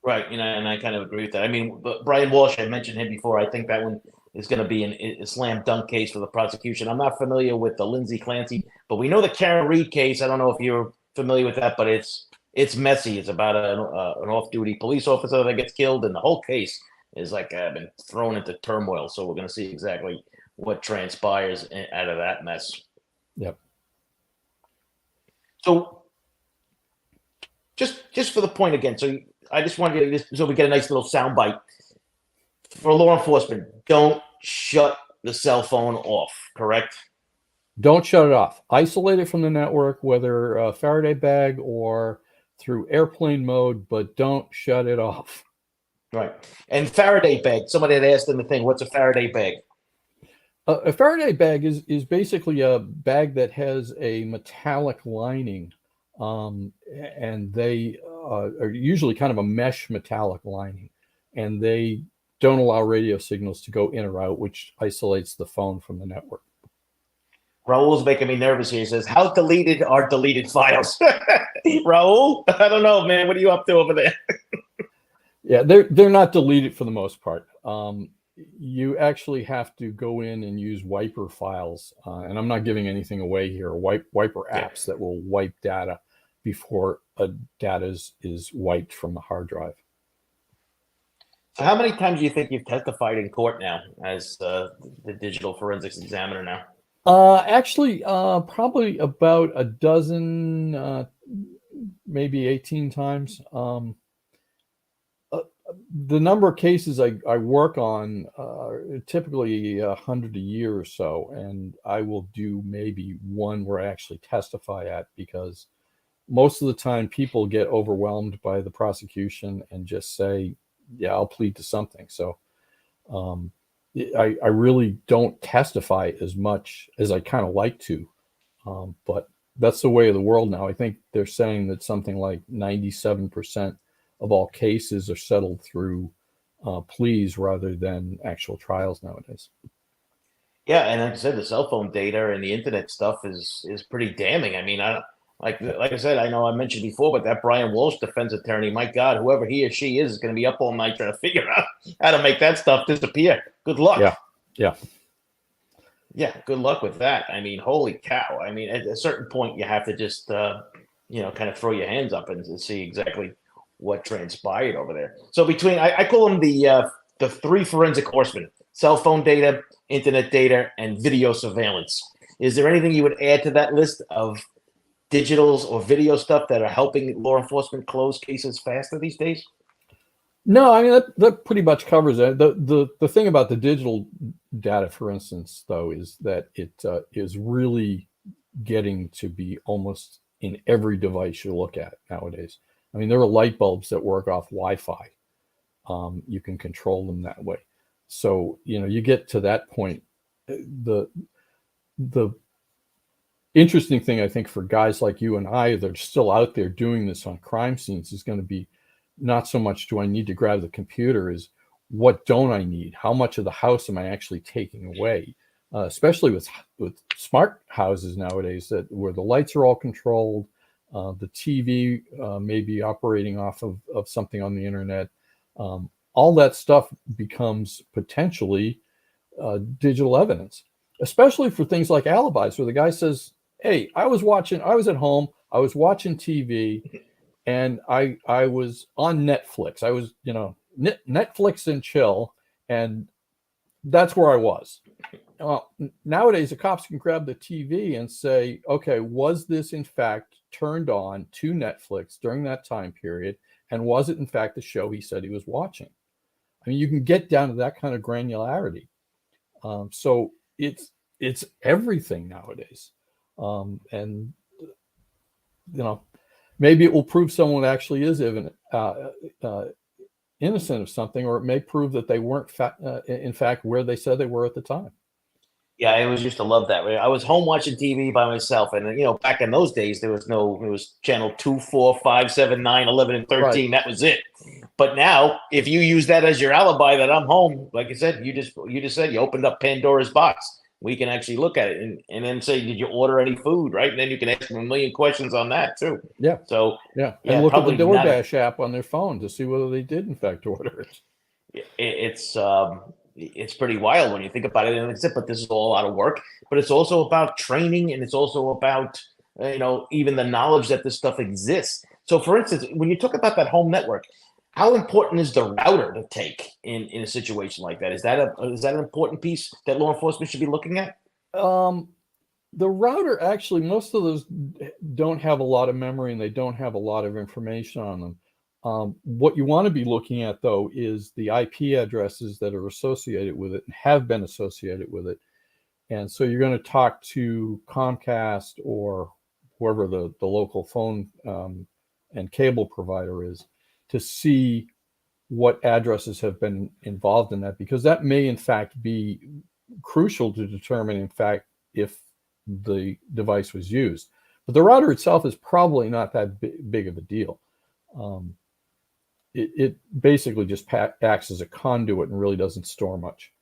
Right, and I kind of agree with that. I mean, Brian Walsh, I mentioned him before. I think that one is going to be a slam dunk case for the prosecution. I'm not familiar with the Lindsay Clancy, but we know the Karen Reed case. I don't know if you're familiar with that, but it's messy. It's about an off-duty police officer that gets killed, and the whole case is been thrown into turmoil. So we're going to see exactly what transpires out of that mess. Yep. So just for the point again, so I just wanted to get this, so we get a nice little soundbite for law enforcement. Don't shut the cell phone off, correct? Don't shut it off. Isolate it from the network, whether a Faraday bag or through airplane mode, but don't shut it off. Right. And Faraday bag. Somebody had asked in the thing, what's a Faraday bag? A Faraday bag is basically a bag that has a metallic lining, and they are usually kind of a mesh metallic lining, and they don't allow radio signals to go in or out, which isolates the phone from the network. Raul's making me nervous here. He says, how deleted are deleted files? Raul, I don't know, man. What are you up to over there? Yeah, they're not deleted for the most part. You actually have to go in and use wiper files, and I'm not giving anything away here. Wiper apps that will wipe data before data is wiped from the hard drive. So how many times do you think you've testified in court now as the digital forensics examiner now? Actually, probably about a dozen, maybe 18 times. The number of cases I work on typically 100 a year or so, and I will do maybe one where I actually testify at, because most of the time people get overwhelmed by the prosecution and just say, yeah, I'll plead to something. So I really don't testify as much as I kind of like to, but that's the way of the world now. I think they're saying that something like 97% of all cases are settled through pleas rather than actual trials nowadays. Yeah, and like I said, the cell phone data and the internet stuff is pretty damning. I mean, like I said, I know I mentioned before, but that Brian Walsh defense attorney, my God, whoever he or she is going to be up all night trying to figure out how to make that stuff disappear. Good luck. Yeah. Good luck with that. I mean, holy cow. I mean, at a certain point, you have to just kind of throw your hands up and see exactly what transpired over there. So between, I call them the three forensic horsemen: cell phone data, internet data, and video surveillance. Is there anything you would add to that list of digitals or video stuff that are helping law enforcement close cases faster these days? No, I mean, that pretty much covers it. The thing about the digital data, for instance, though, is that it is really getting to be almost in every device you look at nowadays. I mean, there are light bulbs that work off Wi-Fi. You can control them that way. So, you get to that point. The interesting thing, I think, for guys like you and I that are still out there doing this on crime scenes is going to be not so much do I need to grab the computer, is what don't I need? How much of the house am I actually taking away? Especially with smart houses nowadays, where the lights are all controlled. The TV may be operating off of something on the internet. All that stuff becomes potentially digital evidence, especially for things like alibis, where the guy says, hey, I was at home, I was watching TV, and I was on Netflix. I was, Netflix and chill, and that's where I was. Nowadays, the cops can grab the TV and say, okay, was this in fact turned on to Netflix during that time period? And was it in fact the show he said he was watching? I mean, you can get down to that kind of granularity. So it's everything nowadays. And, maybe it will prove someone actually is innocent of something, or it may prove that they weren't in fact where they said they were at the time. Yeah, I always used to love that. I was home watching TV by myself, and back in those days, it was channel 2, 4, 5, 7, 9, 11, and 13. Right. That was it. But now, if you use that as your alibi that I'm home, like I said, you just said you opened up Pandora's box. We can actually look at it and then say, did you order any food? Right, and then you can ask them a million questions on that too. Yeah. So and look at the DoorDash app on their phone to see whether they did in fact order it. It's pretty wild when you think about it, and it's it. But this is all a lot of work. But it's also about training, and it's also about even the knowledge that this stuff exists. So, for instance, when you talk about that home network, how important is the router to take in a situation like that? Is that an important piece that law enforcement should be looking at? The router, actually, most of those don't have a lot of memory, and they don't have a lot of information on them. What you want to be looking at, though, is the IP addresses that are associated with it and have been associated with it. And so you're going to talk to Comcast or whoever the local phone and cable provider is to see what addresses have been involved in that, because that may in fact be crucial to determine in fact if the device was used. But the router itself is probably not that big of a deal. It basically just acts as a conduit and really doesn't store much.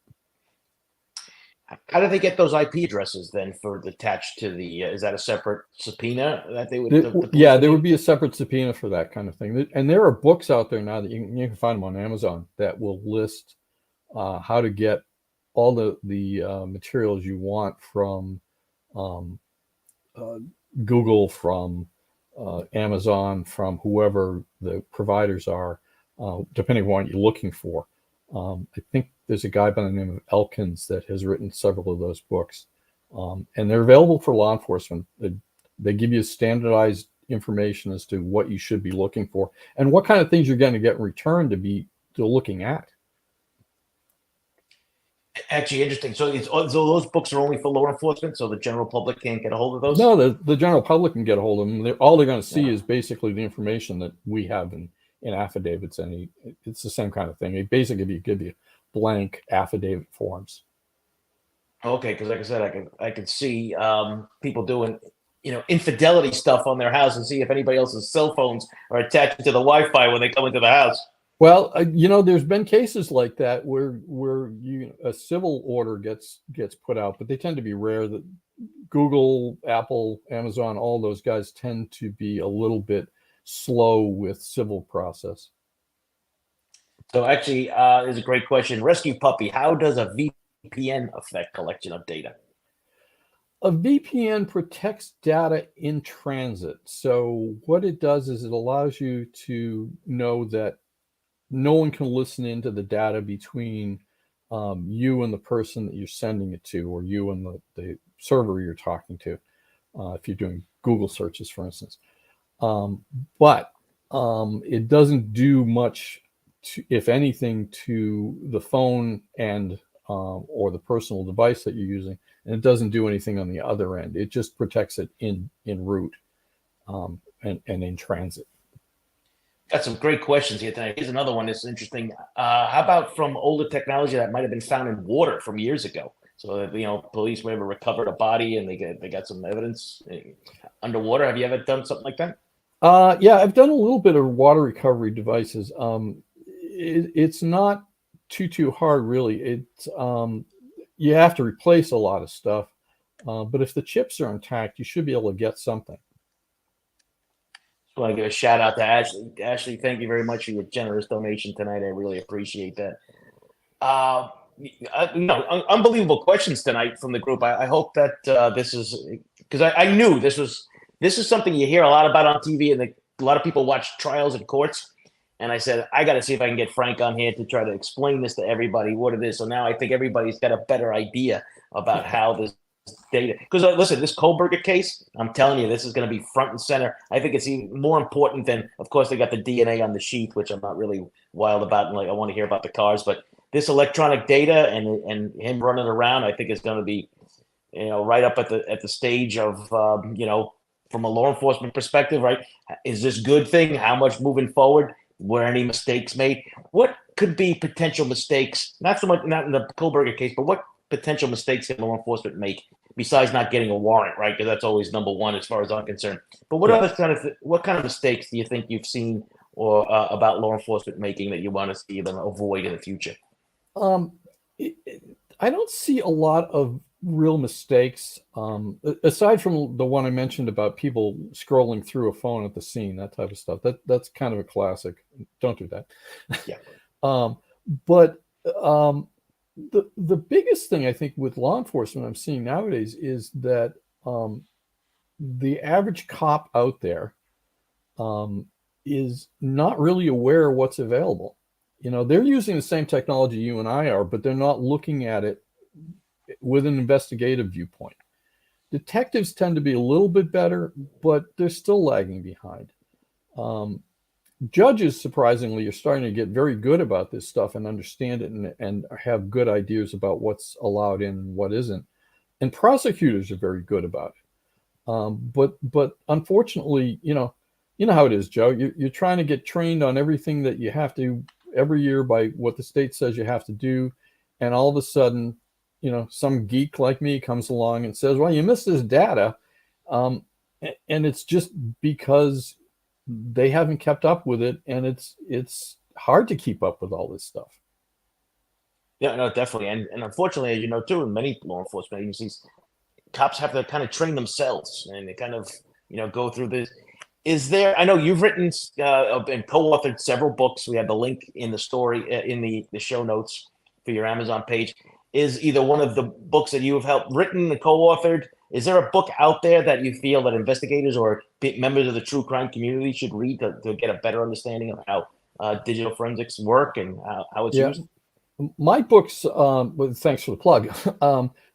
How do they get those IP addresses then for attached to the? Is that a separate subpoena that they would? Yeah, there would be a separate subpoena for that kind of thing. And there are books out there now that you can find them on Amazon that will list how to get all the materials you want from Google, from Amazon, from whoever the providers are, depending on what you're looking for. I think there's a guy by the name of Elkins that has written several of those books, and they're available for law enforcement. They give you standardized information as to what you should be looking for and what kind of things you're going to get in return to looking at. Actually, interesting. So those books are only for law enforcement, so the general public can't get a hold of those? No, the general public can get a hold of them. All they're going to see is basically the information that we have in affidavits, and it's the same kind of thing. They basically give you blank affidavit forms. Okay, because like I said, I could see people doing infidelity stuff on their house and see if anybody else's cell phones are attached to the Wi-Fi when they come into the house. Well, there's been cases like that where a civil order gets put out, but they tend to be rare. That Google, Apple, Amazon, all those guys tend to be a little bit slow with civil process. So actually, is a great question. Rescue Puppy, how does a VPN affect collection of data? A VPN protects data in transit. So what it does is it allows you to know that no one can listen into the data between you and the person that you're sending it to, or you and the server you're talking to, if you're doing Google searches, for instance. But it doesn't do much, if anything, to the phone and or the personal device that you're using, and it doesn't do anything on the other end. It just protects it en route and in transit. Got some great questions here tonight. Here's another one that's interesting. How about from older technology that might have been found in water from years ago? So that, police may have recovered a body and they got some evidence underwater. Have you ever done something like that? Yeah, I've done a little bit of water recovery devices. It's not too hard, really. It's you have to replace a lot of stuff, but if the chips are intact, you should be able to get something. I want to give a shout out to Ashley. Ashley, thank you very much for your generous donation tonight. I really appreciate that. Unbelievable questions tonight from the group. I hope that this is, because I knew this is something you hear a lot about on TV, and a lot of people watch trials in courts. And I said, I got to see if I can get Frank on here to try to explain this to everybody, what it is. So now I think everybody's got a better idea about how this data, because listen, this Kohlberger case, I'm telling you, this is going to be front and center. I think it's even more important than, of course, they got the DNA on the sheath, which I'm not really wild about, and I want to hear about the cars, but this electronic data and him running around, I think is going to be, right up at the stage of, from a law enforcement perspective, right? Is this good thing? How much moving forward? Were any mistakes made? What could be potential mistakes? Not in the Kohlberger case, but what potential mistakes can law enforcement make besides not getting a warrant, right? Because that's always number one as far as I'm concerned. But what what kind of mistakes do you think you've seen or about law enforcement making that you want to see them avoid in the future? I don't see a lot of real mistakes, aside from the one I mentioned about people scrolling through a phone at the scene, that type of stuff. That's kind of a classic. Don't do that. Yeah. But the biggest thing I think with law enforcement I'm seeing nowadays is that the average cop out there is not really aware of what's available. They're using the same technology you and I are, but they're not looking at it with an investigative viewpoint. Detectives tend to be a little bit better, but they're still lagging behind. Judges, surprisingly, are starting to get very good about this stuff and understand it and have good ideas about what's allowed in and what isn't. And prosecutors are very good about it. But unfortunately, you know how it is, Joe. You're trying to get trained on everything that you have to every year by what the state says you have to do. And all of a sudden, some geek like me comes along and says, well, you missed this data. And it's just because they haven't kept up with it. And it's hard to keep up with all this stuff. Yeah, no, definitely. And unfortunately, as you know, too, in many law enforcement agencies, cops have to kind of train themselves and they kind of, go through this. Is there, I know you've written and co-authored several books. We have the link in the story, in the show notes for your Amazon page. Is either one of the books that you have helped written and co-authored, is there a book out there that you feel that investigators or members of the true crime community should read to get a better understanding of how digital forensics work and how it's used? My books, well, thanks for the plug.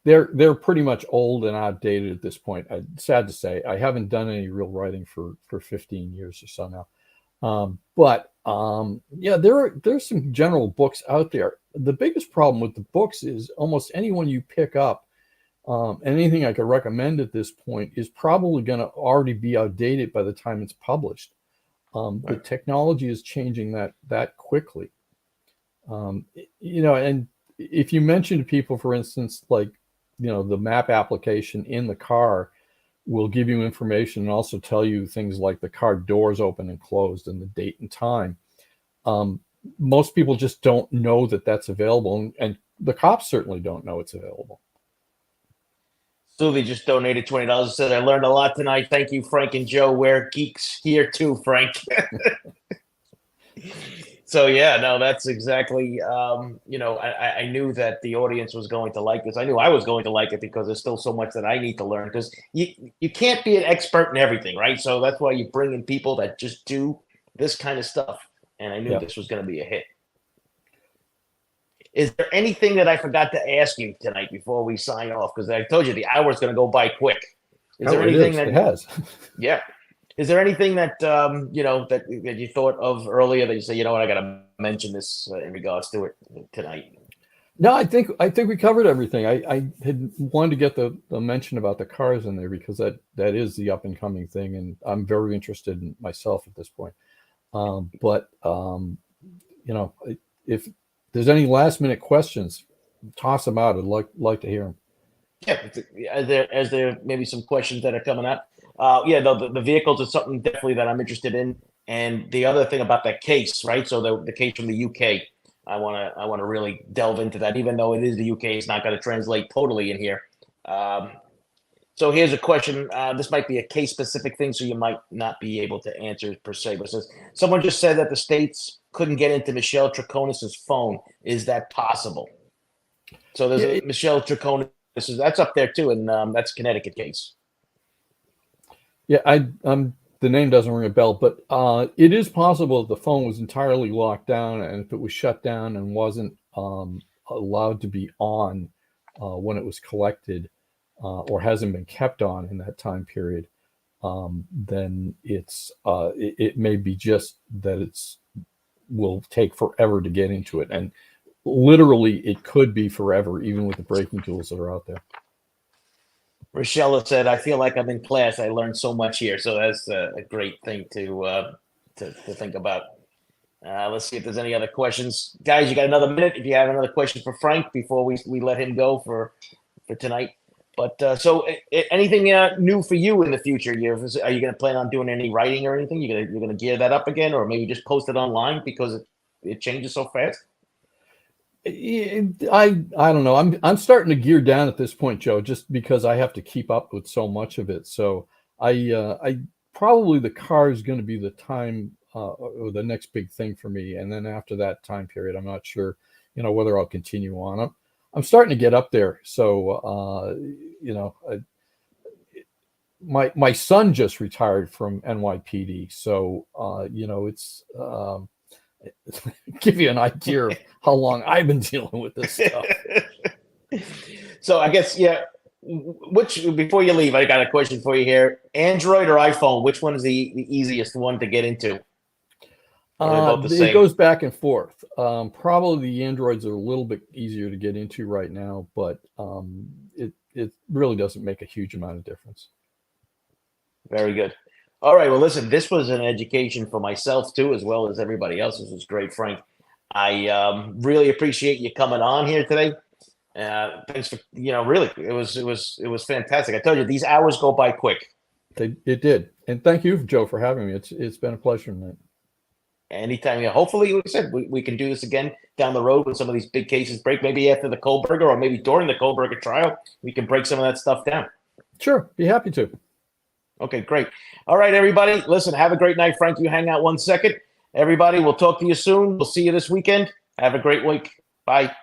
They're pretty much old and outdated at this point. Sad to say, I haven't done any real writing for 15 years or so now. But yeah, there's some general books out there. The biggest problem with the books is almost anyone you pick up, anything I could recommend at this point is probably going to already be outdated by the time it's published. The technology is changing that quickly. And if you mention to people, for instance, like, the map application in the car will give you information and also tell you things like the car doors open and closed and the date and time. Most people just don't know that that's available, and the cops certainly don't know it's available. Suvi just donated $20. Said, I learned a lot tonight. Thank you, Frank and Joe. We're geeks here too, Frank. So yeah, no, that's exactly, I knew that the audience was going to like this. I knew I was going to like it because there's still so much that I need to learn, because you can't be an expert in everything, right? So that's why you bring in people that just do this kind of stuff. And I knew this was going to be a hit. Is there anything that I forgot to ask you tonight before we sign off? Because I told you the hour's going to go by quick. Is there anything that it has? Yeah. Is there anything that that you thought of earlier that you say, what, I got to mention this in regards to it tonight? No, I think we covered everything. I had wanted to get the mention about the cars in there because that is the up and coming thing, and I'm very interested in myself at this point. But if there's any last minute questions, toss them out. I'd like to hear them. Yeah, is there maybe some questions that are coming up? The vehicles is something definitely that I'm interested in, and the other thing about that case, right? So the case from the UK, I want to really delve into that, even though it is the UK, it's not going to translate totally in here. So here's a question. This might be a case specific thing, so you might not be able to answer per se. But it says someone just said that the states couldn't get into Michelle Troconis's phone. Is that possible? So there's a Michelle Troconis. That's up there too, and that's a Connecticut case. Yeah, the name doesn't ring a bell, but it is possible that the phone was entirely locked down, and if it was shut down and wasn't allowed to be on when it was collected, or hasn't been kept on in that time period, then it may be just that will take forever to get into it, and literally it could be forever, even with the breaking tools that are out there. Rochelle said, I feel like I'm in class. I learned so much here. So that's a great thing to think about. Let's see if there's any other questions. Guys, you got another minute if you have another question for Frank before we let him go for tonight. But so anything new for you in the future? Are you going to plan on doing any writing or anything? You're going to gear that up again, or maybe just post it online because it changes so fast? I don't know. I'm starting to gear down at this point, Joe, just because I have to keep up with so much of it. So I probably the car is going to be the time or the next big thing for me, and then after that time period, I'm not sure, whether I'll continue on. I'm starting to get up there. So my son just retired from NYPD, so it's. Give you an idea of how long I've been dealing with this stuff. So I guess, before you leave, I got a question for you here. Android or iPhone, which one is the easiest one to get into? It goes back and forth. Probably the Androids are a little bit easier to get into right now, but it really doesn't make a huge amount of difference. Very good. All right. Well, listen, this was an education for myself too, as well as everybody else. This was great, Frank. I really appreciate you coming on here today. Thanks for, really, it was fantastic. I told you, these hours go by quick. It did. And thank you, Joe, for having me. It's been a pleasure tonight. Anytime, hopefully, like I said, we can do this again down the road when some of these big cases break, maybe after the Kohlberger or maybe during the Kohlberger trial, we can break some of that stuff down. Sure, be happy to. Okay, great. All right, everybody, listen, have a great night. Frank, you hang out 1 second. Everybody, we'll talk to you soon. We'll see you this weekend. Have a great week. Bye.